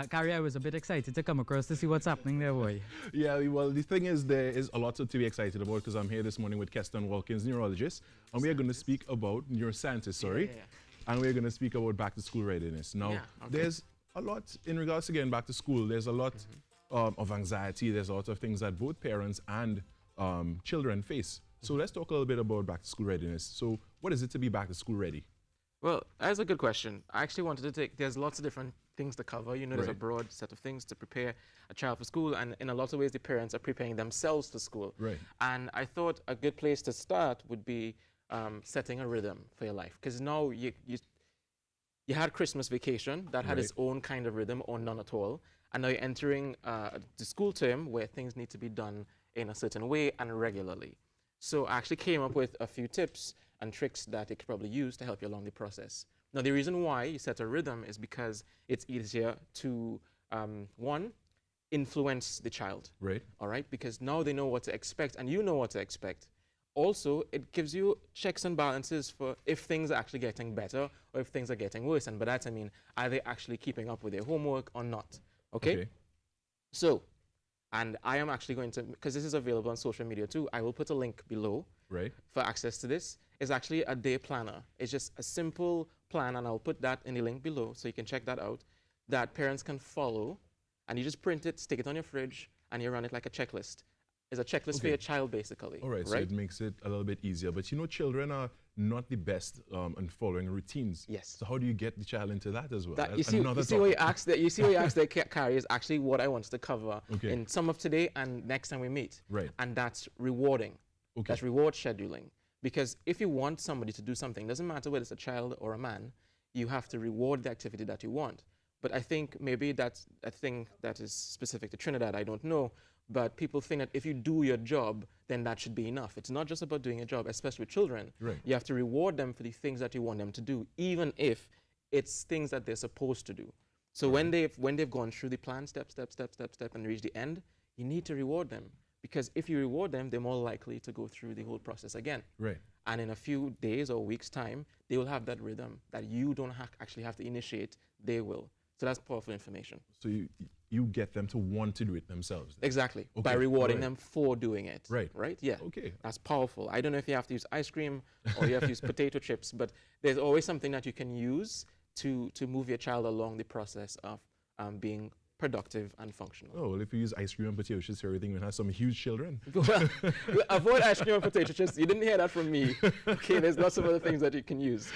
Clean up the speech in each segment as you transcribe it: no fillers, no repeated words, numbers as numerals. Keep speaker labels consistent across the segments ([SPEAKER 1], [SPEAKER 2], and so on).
[SPEAKER 1] Gary, I was a bit excited to come across to see what's happening there, boy.
[SPEAKER 2] Yeah, well, the thing is, there is a lot to be excited about because I'm here this morning with Kheston Walkins, neurologist, and we are going to speak about neuroscientist, and we're going to speak about back to school readiness. Now, there's a lot in regards to getting back to school. There's a lot of anxiety. There's a lot of things that both parents and children face. So let's talk a little bit about back to school readiness. So what is it to be back to school ready?
[SPEAKER 3] Well, that's a good question. I actually wanted to take, there's lots of different things to cover. You know, there's a broad set of things to prepare a child for school, and in a lot of ways, the parents are preparing themselves for school.
[SPEAKER 2] Right.
[SPEAKER 3] And I thought a good place to start would be setting a rhythm for your life. Because now you had Christmas vacation that had its own kind of rhythm or none at all. And now you're entering the school term where things need to be done in a certain way and regularly. So I actually came up with a few tips and tricks that you could probably use to help you along the process. Now, the reason why you set a rhythm is because it's easier to, one, influence the child.
[SPEAKER 2] Right.
[SPEAKER 3] All right? Because now they know what to expect and you know what to expect. Also, it gives you checks and balances for if things are actually getting better or if things are getting worse. And by that, I mean, are they actually keeping up with their homework or not? Okay? So, and I am actually going to, because this is available on social media too, I will put a link below for access to this. It's actually a day planner. It's just a simple plan, and I'll put that in the link below so you can check that out, that parents can follow, and you just print it, stick it on your fridge, and you run it like a checklist. It's a checklist for your child, basically.
[SPEAKER 2] All right, so it makes it a little bit easier. But you know, children are not the best in following routines.
[SPEAKER 3] Yes.
[SPEAKER 2] So how do you get the child into that as well?
[SPEAKER 3] You see what you asked there, Carrie, is actually what I wanted to cover in some of today and next time we meet.
[SPEAKER 2] Right.
[SPEAKER 3] And that's rewarding. That's reward scheduling. Because if you want somebody to do something, doesn't matter whether it's a child or a man, you have to reward the activity that you want. But I think maybe that's a thing that is specific to Trinidad, I don't know. But people think that if you do your job, then that should be enough. It's not just about doing a job, especially with children.
[SPEAKER 2] Right.
[SPEAKER 3] You have to reward them for the things that you want them to do, even if it's things that they're supposed to do. So when they've gone through the plan, step, and reach the end, you need to reward them. Because if you reward them, they're more likely to go through the whole process again.
[SPEAKER 2] Right.
[SPEAKER 3] And in a few days or weeks' time, they will have that rhythm that you don't actually have to initiate, they will. So that's powerful information.
[SPEAKER 2] So you get them to want to do it themselves. Then.
[SPEAKER 3] Exactly. By rewarding them for doing it.
[SPEAKER 2] Right.
[SPEAKER 3] Right? Yeah.
[SPEAKER 2] Okay.
[SPEAKER 3] That's powerful. I don't know if you have to use ice cream or you have to use potato chips, but there's always something that you can use to move your child along the process of being productive and functional.
[SPEAKER 2] Oh, well, if you use ice cream and potato chips, everything will have some huge children.
[SPEAKER 3] Well, avoid ice cream and potato chips. You didn't hear that from me. Okay, there's lots of other things that you can use.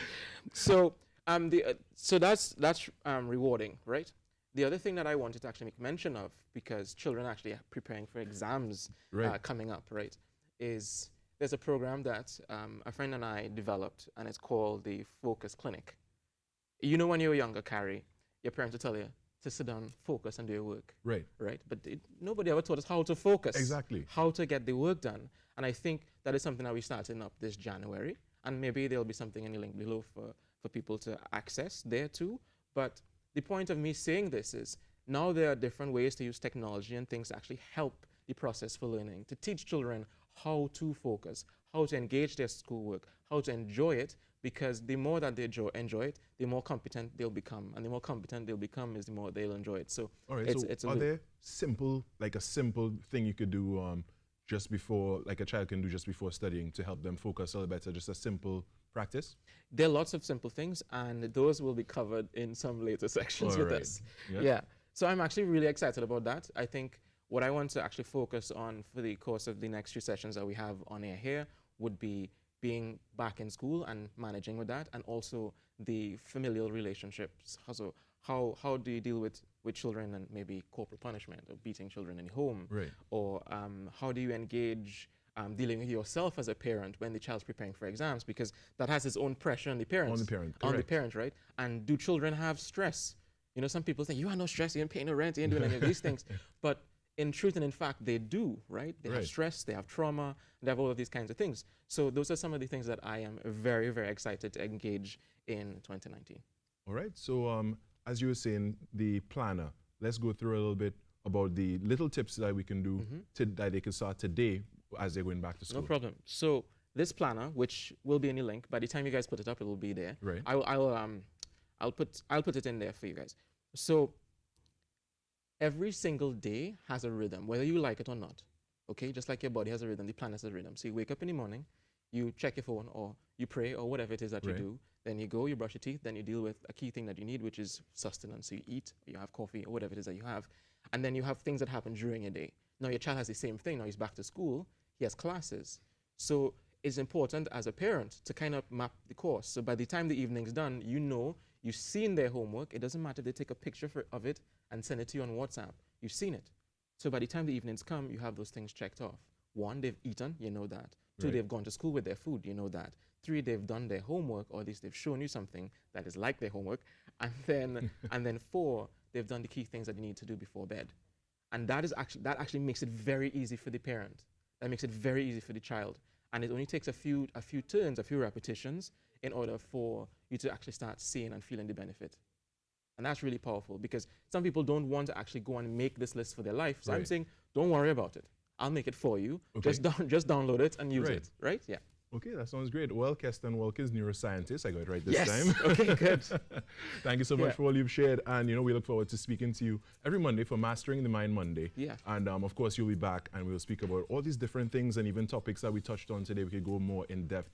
[SPEAKER 3] So, that's rewarding, right? The other thing that I wanted to actually make mention of, because children actually are preparing for exams coming up, right, is there's a program that a friend and I developed, and it's called the Focus Clinic. You know, when you were younger, Carrie, your parents would tell you to sit down, focus, and do your work. Right. Right? But nobody ever taught us how to focus.
[SPEAKER 2] Exactly.
[SPEAKER 3] How to get the work done. And I think that is something that we're starting up this January. And maybe there'll be something in the link below for people to access there too. But the point of me saying this is now there are different ways to use technology and things to actually help the process for learning, to teach children how to focus, how to engage their schoolwork, how to enjoy it, because the more that they enjoy it, the more competent they'll become. And the more competent they'll become is the more they'll enjoy it. So,
[SPEAKER 2] all right, are there a simple thing you could do just before, like a child can do just before studying to help them focus a little better, just a simple practice?
[SPEAKER 3] There are lots of simple things, and those will be covered in some later sections with us. Yeah. So I'm actually really excited about that. I think what I want to actually focus on for the course of the next few sessions that we have on air here would be being back in school and managing with that, and also the familial relationships. So how do you deal with children and maybe corporal punishment or beating children in the home?
[SPEAKER 2] Right.
[SPEAKER 3] Or how do you engage dealing with yourself as a parent when the child's preparing for exams, because that has its own pressure on the parents. On the parent, right? And do children have stress? You know, some people think, you have no stress, you ain't paying no rent, you ain't doing any of these things. But in truth and in fact, they do, right? They have stress, they have trauma, they have all of these kinds of things. So those are some of the things that I am very, very excited to engage in 2019.
[SPEAKER 2] All right. So as you were saying, the planner, let's go through a little bit about the little tips that we can do that they can start today as they're going back to school.
[SPEAKER 3] No problem. So this planner, which will be in the link, by the time you guys put it up, it will be there.
[SPEAKER 2] Right.
[SPEAKER 3] I'll put it in there for you guys. So every single day has a rhythm, whether you like it or not. Okay, just like your body has a rhythm, the planet has a rhythm. So you wake up in the morning, you check your phone, or you pray, or whatever it is that you do. Then you go, you brush your teeth, then you deal with a key thing that you need, which is sustenance. So you eat, you have coffee, or whatever it is that you have. And then you have things that happen during your day. Now your child has the same thing. Now he's back to school, he has classes. So it's important as a parent to kind of map the course. So by the time the evening's done, you know, you've seen their homework. It doesn't matter if they take a picture of it and send it to you on WhatsApp. You've seen it. So by the time the evenings come, you have those things checked off. 1, they've eaten, you know that. 2, they've gone to school with their food, you know that. 3, they've done their homework, or at least they've shown you something that is like their homework. And then 4, they've done the key things that you need to do before bed. And that actually makes it very easy for the parent. That makes it very easy for the child. And it only takes a few turns, a few repetitions in order for you to actually start seeing and feeling the benefit. And that's really powerful, because some people don't want to actually go and make this list for their life. So I'm saying, don't worry about it. I'll make it for you.
[SPEAKER 2] Okay.
[SPEAKER 3] Just download it and use it, right? Yeah.
[SPEAKER 2] Okay, that sounds great. Well, Kheston Walkins, neuroscientist. I got it right this time.
[SPEAKER 3] Okay, good.
[SPEAKER 2] Thank you so much for all you've shared. And, we look forward to speaking to you every Monday for Mastering the Mind Monday.
[SPEAKER 3] Yeah.
[SPEAKER 2] And, of course, you'll be back and we'll speak about all these different things and even topics that we touched on today. We could go more in depth